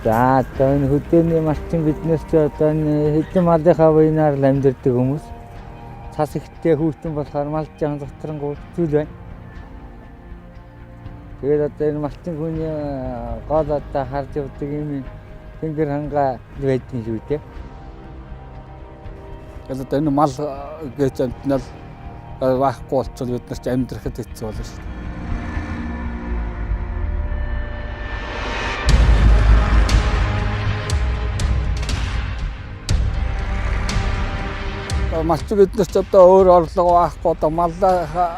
За одоо энэ хөдөөний малчин биднээс ч одоо энэ хэдэн малынхаа буйнаар л амьдардаг хүмүүс. Цас ихтэй хүүтэн болохоор мал жаан доторнгууд зүйл байна. Тэгээд одоо энэ малчин хүний гол одоо харж явдаг юм тэнгэр хангаа байдгийн шүү дээ. Тэгээд одоо энэ мал гэж амтнал байхгүй болчихвол бид нар ч амьдрахад хэцүү болно шүү дээ. Малчин биднээс ч одоо өөр орлого байхгүй одоо маллаа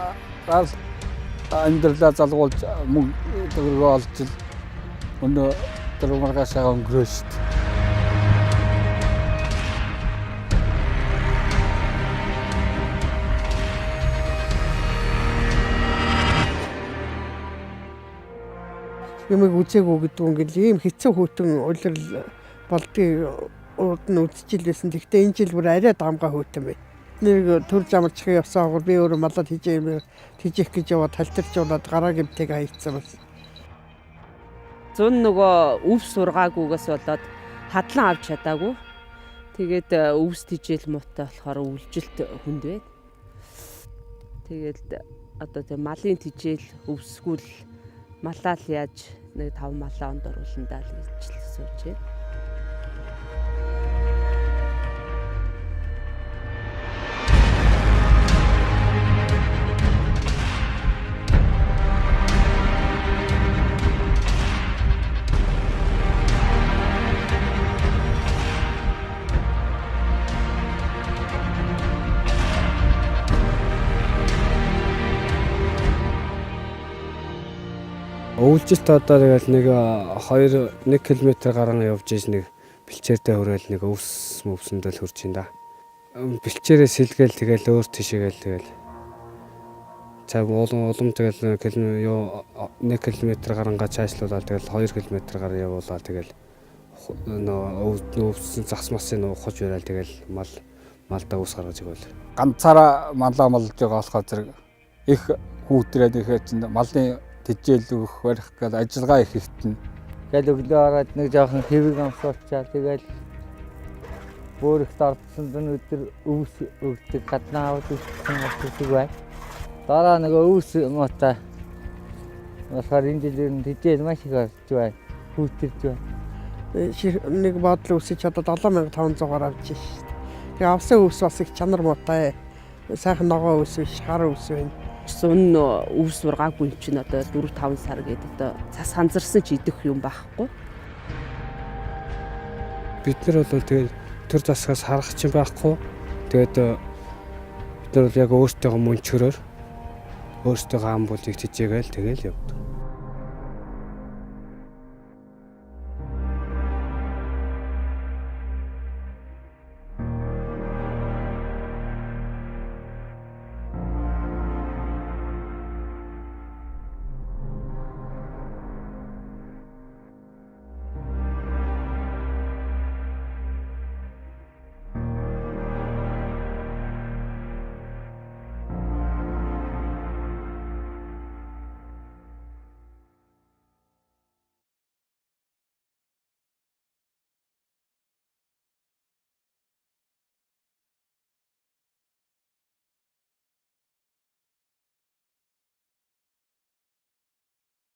амьдралаа залгуулж мөнгө төгрөгөө олж өнөө дөрвөлгашаа өнгөрөө шүү дээ. Юмыг үзээгүй гэдэг нь ингээл ийм хэцүү хөтөн улирал болдгийг урд нь үзчихлээсэн. Гэхдээ энэ жил бүр арай дамгаа хөтөн бай. Нэг төр замарчхын явсаагаар би өөрөө малад хийжих гэж яваад талтарчуулаад гараа гэмтэйг хайцсан бас. Зун нөгөө өвс сургаагүйгээс болоод хадлан авч чадаагүй. Тэгээд өвс тижэл муутай болохоор үлжилт хүнд байд. Тэгээд одоо тэг малын тижэл өвсгүүл малаал яаж нэг 5 малаа онд орууландаа л ижил сууж байна. Өвлжилт одоо тэгэл нэг 1 км гарan явж иж нэг бэлчээртэй хөрөөл нэг өвс мөвсөндөл хурж ин да. Бэлчээрээ сэлгээл тэгэл өөр тишээгээл тэгэл. За улам тэгэл 1 км гарангаа цаашлуулаад тэгэл 2 км гар явуулаад тэгэл өвсөн зас масын ухаж байрал тэгэл малдаа ус гаргаж игэл. Ганцаараа малаа молж байгаа болохоор зэрэг их хүүтрээд ихэд чинь малын тижэл өгөх барих гэдэг ажиллагаа их ихтэн. Тэгэл өглөө ороод нэг жоохон хэвэг амсуулчаа тэгэл өөрөөхт ордсон өдөр өвс өгдөг гаднаа аваад үссэн болчихсон бай. Дараа нэг өвс муутай болохоор энэ жилээр тижэл маш их орж байна. Хүүтэрж байна. Нэг бадлаа үсэж чадаад 7500-аар авч шээ. Тэгээ авсан өвс бас их чанар муутай. Сайхан ногоо өвс биш, хар өвс байна. Зун өвс сургаагүй чинь одоо 4-5 сар гэдэг одоо цас ханзарсан ч идэх юм байхгүй. Бид нар бол тэгээд төр засгаас харах чинь байхгүй. Тэгээд бид нар бол яг өөртөө мөнчгөрөөр өөртөө ам бүлийг тижээгээл тэгэл явдаг.